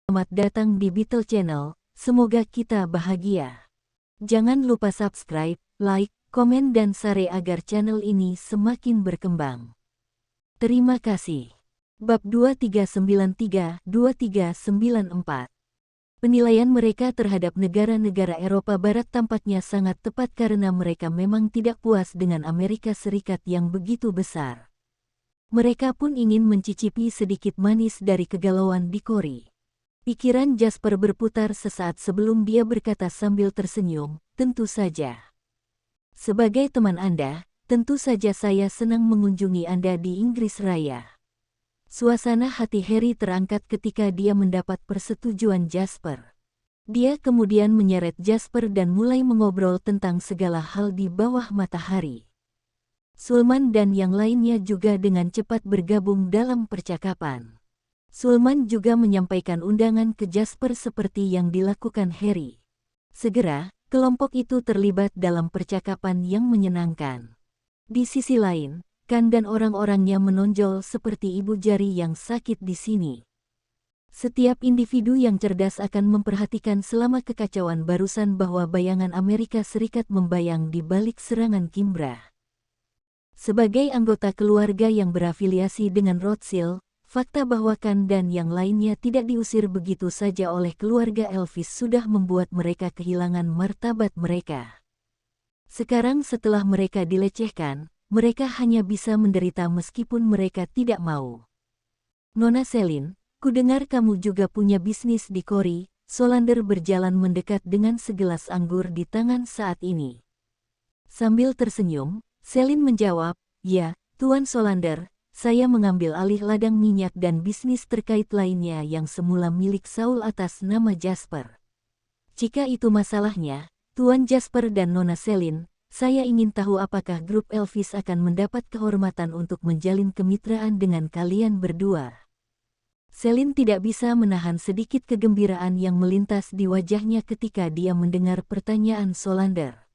Selamat datang di Beetle Channel, semoga kita bahagia. Jangan lupa subscribe, like, komen dan share agar channel ini semakin berkembang. Terima kasih. Bab 2393-2394. Penilaian mereka terhadap negara-negara Eropa Barat tampaknya sangat tepat karena mereka memang tidak puas dengan Amerika Serikat yang begitu besar. Mereka pun ingin mencicipi sedikit manis dari kegalauan di Kori. Pikiran Jasper berputar sesaat sebelum dia berkata sambil tersenyum, tentu saja. Sebagai teman Anda, tentu saja saya senang mengunjungi Anda di Inggris Raya. Suasana hati Harry terangkat ketika dia mendapat persetujuan Jasper. Dia kemudian menyeret Jasper dan mulai mengobrol tentang segala hal di bawah matahari. Sulman dan yang lainnya juga dengan cepat bergabung dalam percakapan. Sulman juga menyampaikan undangan ke Jasper seperti yang dilakukan Harry. Segera, kelompok itu terlibat dalam percakapan yang menyenangkan. Di sisi lain, Khan dan orang-orangnya menonjol seperti ibu jari yang sakit di sini. Setiap individu yang cerdas akan memperhatikan selama kekacauan barusan bahwa bayangan Amerika Serikat membayang di balik serangan Kimbra. Sebagai anggota keluarga yang berafiliasi dengan Rothschild, fakta bahwa Khan dan yang lainnya tidak diusir begitu saja oleh keluarga Elvis sudah membuat mereka kehilangan martabat mereka. Sekarang setelah mereka dilecehkan, mereka hanya bisa menderita meskipun mereka tidak mau. Nona Celine, kudengar kamu juga punya bisnis di Kori. Solander berjalan mendekat dengan segelas anggur di tangan saat ini. Sambil tersenyum, Celine menjawab, "Ya, Tuan Solander, saya mengambil alih ladang minyak dan bisnis terkait lainnya yang semula milik Saul atas nama Jasper. Jika itu masalahnya, Tuan Jasper dan Nona Celine, saya ingin tahu apakah grup Elvis akan mendapat kehormatan untuk menjalin kemitraan dengan kalian berdua." Celine tidak bisa menahan sedikit kegembiraan yang melintas di wajahnya ketika dia mendengar pertanyaan Solander.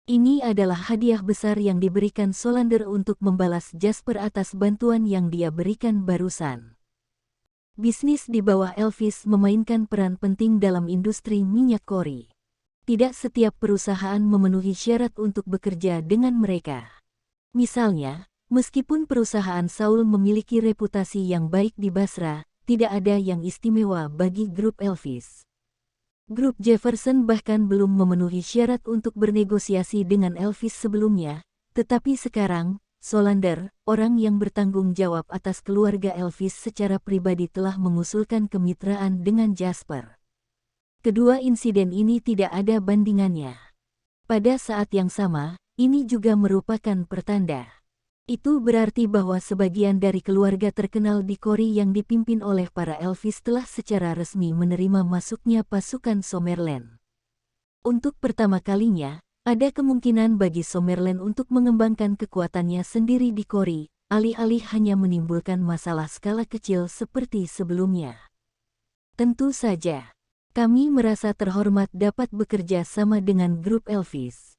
Ini adalah hadiah besar yang diberikan Solander untuk membalas Jasper atas bantuan yang dia berikan barusan. Bisnis di bawah Elvis memainkan peran penting dalam industri minyak Kori. Tidak setiap perusahaan memenuhi syarat untuk bekerja dengan mereka. Misalnya, meskipun perusahaan Saul memiliki reputasi yang baik di Basra, tidak ada yang istimewa bagi grup Elvis. Grup Jefferson bahkan belum memenuhi syarat untuk bernegosiasi dengan Elvis sebelumnya, tetapi sekarang, Solander, orang yang bertanggung jawab atas keluarga Elvis secara pribadi telah mengusulkan kemitraan dengan Jasper. Kedua insiden ini tidak ada bandingannya. Pada saat yang sama, ini juga merupakan pertanda. Itu berarti bahwa sebagian dari keluarga terkenal di Kori yang dipimpin oleh para Elvis telah secara resmi menerima masuknya pasukan Summerland. Untuk pertama kalinya, ada kemungkinan bagi Summerland untuk mengembangkan kekuatannya sendiri di Kori, alih-alih hanya menimbulkan masalah skala kecil seperti sebelumnya. Tentu saja, kami merasa terhormat dapat bekerja sama dengan grup Elvis.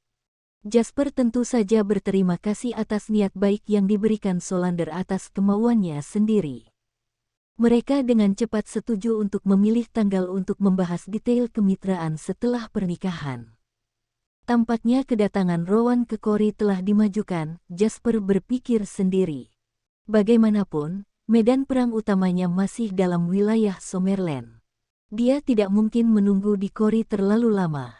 Jasper tentu saja berterima kasih atas niat baik yang diberikan Solander atas kemauannya sendiri. Mereka dengan cepat setuju untuk memilih tanggal untuk membahas detail kemitraan setelah pernikahan. Tampaknya kedatangan Rowan ke Kori telah dimajukan, Jasper berpikir sendiri. Bagaimanapun, medan perang utamanya masih dalam wilayah Summerland. Dia tidak mungkin menunggu di Kori terlalu lama.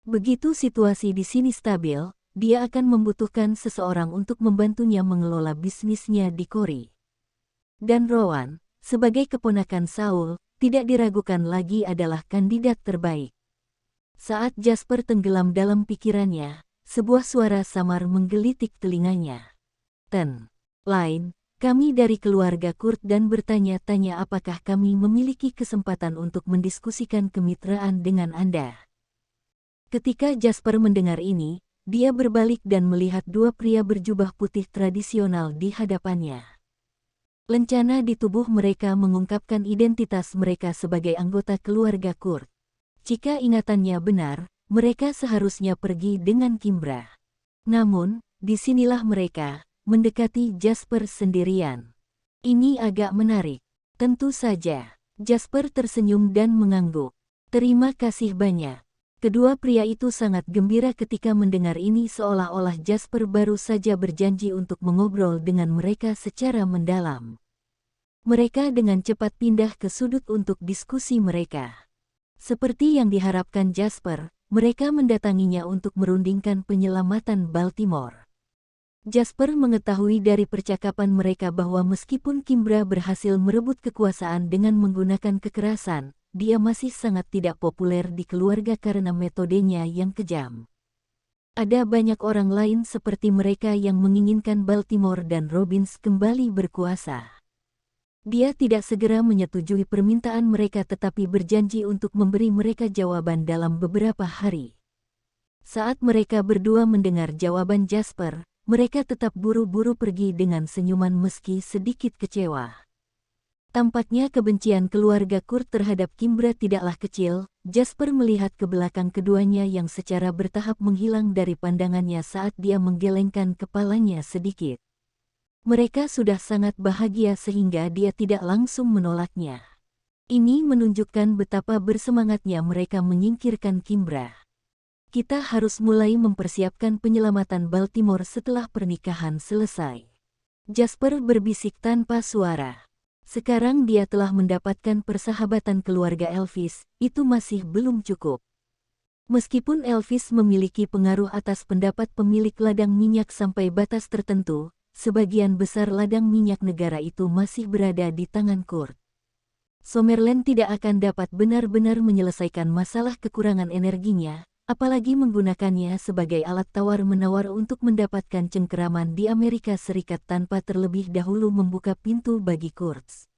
Begitu situasi di sini stabil, dia akan membutuhkan seseorang untuk membantunya mengelola bisnisnya di Kori. Dan Rowan, sebagai keponakan Saul, tidak diragukan lagi adalah kandidat terbaik. Saat Jasper tenggelam dalam pikirannya, sebuah suara samar menggelitik telinganya. Lain, kami dari keluarga Kurt dan bertanya-tanya apakah kami memiliki kesempatan untuk mendiskusikan kemitraan dengan Anda. Ketika Jasper mendengar ini, dia berbalik dan melihat dua pria berjubah putih tradisional di hadapannya. Lencana di tubuh mereka mengungkapkan identitas mereka sebagai anggota keluarga Kurt. Jika ingatannya benar, mereka seharusnya pergi dengan Kimbra. Namun, disinilah mereka, mendekati Jasper sendirian. Ini agak menarik. Tentu saja, Jasper tersenyum dan mengangguk. Terima kasih banyak. Kedua pria itu sangat gembira ketika mendengar ini seolah-olah Jasper baru saja berjanji untuk mengobrol dengan mereka secara mendalam. Mereka dengan cepat pindah ke sudut untuk diskusi mereka. Seperti yang diharapkan Jasper, mereka mendatanginya untuk merundingkan penyelamatan Baltimore. Jasper mengetahui dari percakapan mereka bahwa meskipun Kimbra berhasil merebut kekuasaan dengan menggunakan kekerasan, dia masih sangat tidak populer di keluarga karena metodenya yang kejam. Ada banyak orang lain seperti mereka yang menginginkan Baltimore dan Robbins kembali berkuasa. Dia tidak segera menyetujui permintaan mereka tetapi berjanji untuk memberi mereka jawaban dalam beberapa hari. Saat mereka berdua mendengar jawaban Jasper, mereka tetap buru-buru pergi dengan senyuman meski sedikit kecewa. Tampaknya kebencian keluarga Kurt terhadap Kimbra tidaklah kecil. Jasper melihat ke belakang keduanya yang secara bertahap menghilang dari pandangannya saat dia menggelengkan kepalanya sedikit. Mereka sudah sangat bahagia sehingga dia tidak langsung menolaknya. Ini menunjukkan betapa bersemangatnya mereka menyingkirkan Kimbra. Kita harus mulai mempersiapkan penyelamatan Baltimore setelah pernikahan selesai. Jasper berbisik tanpa suara. Sekarang dia telah mendapatkan persahabatan keluarga Elvis, itu masih belum cukup. Meskipun Elvis memiliki pengaruh atas pendapat pemilik ladang minyak sampai batas tertentu, sebagian besar ladang minyak negara itu masih berada di tangan Kurt. Summerland tidak akan dapat benar-benar menyelesaikan masalah kekurangan energinya, apalagi menggunakannya sebagai alat tawar-menawar untuk mendapatkan cengkeraman di Amerika Serikat tanpa terlebih dahulu membuka pintu bagi Kurtz.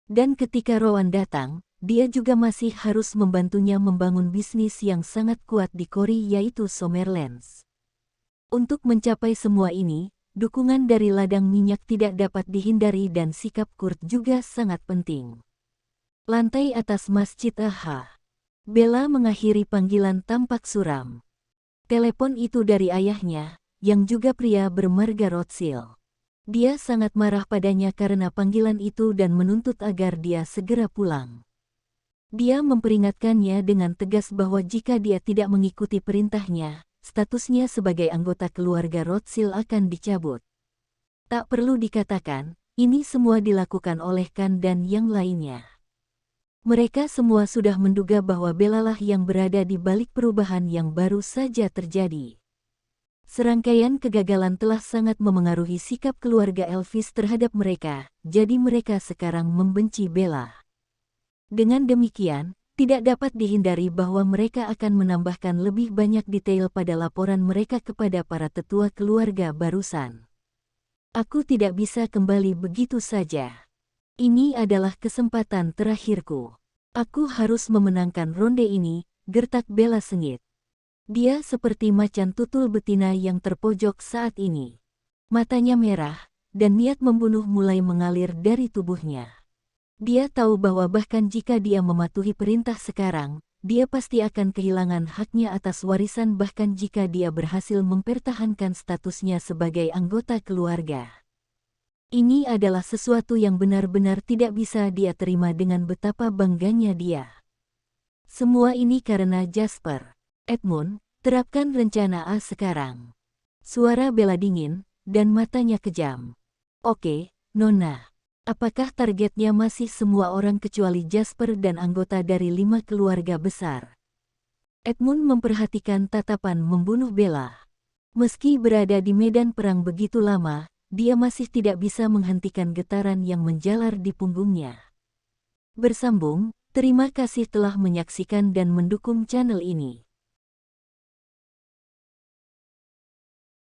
Dan ketika Rowan datang, dia juga masih harus membantunya membangun bisnis yang sangat kuat di Corey yaitu Summerlands. Untuk mencapai semua ini, dukungan dari ladang minyak tidak dapat dihindari dan sikap Kurt juga sangat penting. Lantai atas Masjid Aha. Bella mengakhiri panggilan tampak suram. Telepon itu dari ayahnya, yang juga pria bermarga Rothschild. Dia sangat marah padanya karena panggilan itu dan menuntut agar dia segera pulang. Dia memperingatkannya dengan tegas bahwa jika dia tidak mengikuti perintahnya, statusnya sebagai anggota keluarga Rothschild akan dicabut. Tak perlu dikatakan, ini semua dilakukan oleh Khan dan yang lainnya. Mereka semua sudah menduga bahwa Bella lah yang berada di balik perubahan yang baru saja terjadi. Serangkaian kegagalan telah sangat memengaruhi sikap keluarga Elvis terhadap mereka, jadi mereka sekarang membenci Bella. Dengan demikian, tidak dapat dihindari bahwa mereka akan menambahkan lebih banyak detail pada laporan mereka kepada para tetua keluarga barusan. Aku tidak bisa kembali begitu saja. Ini adalah kesempatan terakhirku. Aku harus memenangkan ronde ini, gertak Bella sengit. Dia seperti macan tutul betina yang terpojok saat ini. Matanya merah, dan niat membunuh mulai mengalir dari tubuhnya. Dia tahu bahwa bahkan jika dia mematuhi perintah sekarang, dia pasti akan kehilangan haknya atas warisan bahkan jika dia berhasil mempertahankan statusnya sebagai anggota keluarga. Ini adalah sesuatu yang benar-benar tidak bisa dia terima dengan betapa bangganya dia. Semua ini karena Jasper. Edmund, terapkan rencana A sekarang. Suara Bella dingin, dan matanya kejam. Oke, Nona. Apakah targetnya masih semua orang kecuali Jasper dan anggota dari 5 keluarga besar? Edmund memperhatikan tatapan membunuh Bella. Meski berada di medan perang begitu lama, dia masih tidak bisa menghentikan getaran yang menjalar di punggungnya. Bersambung, terima kasih telah menyaksikan dan mendukung channel ini.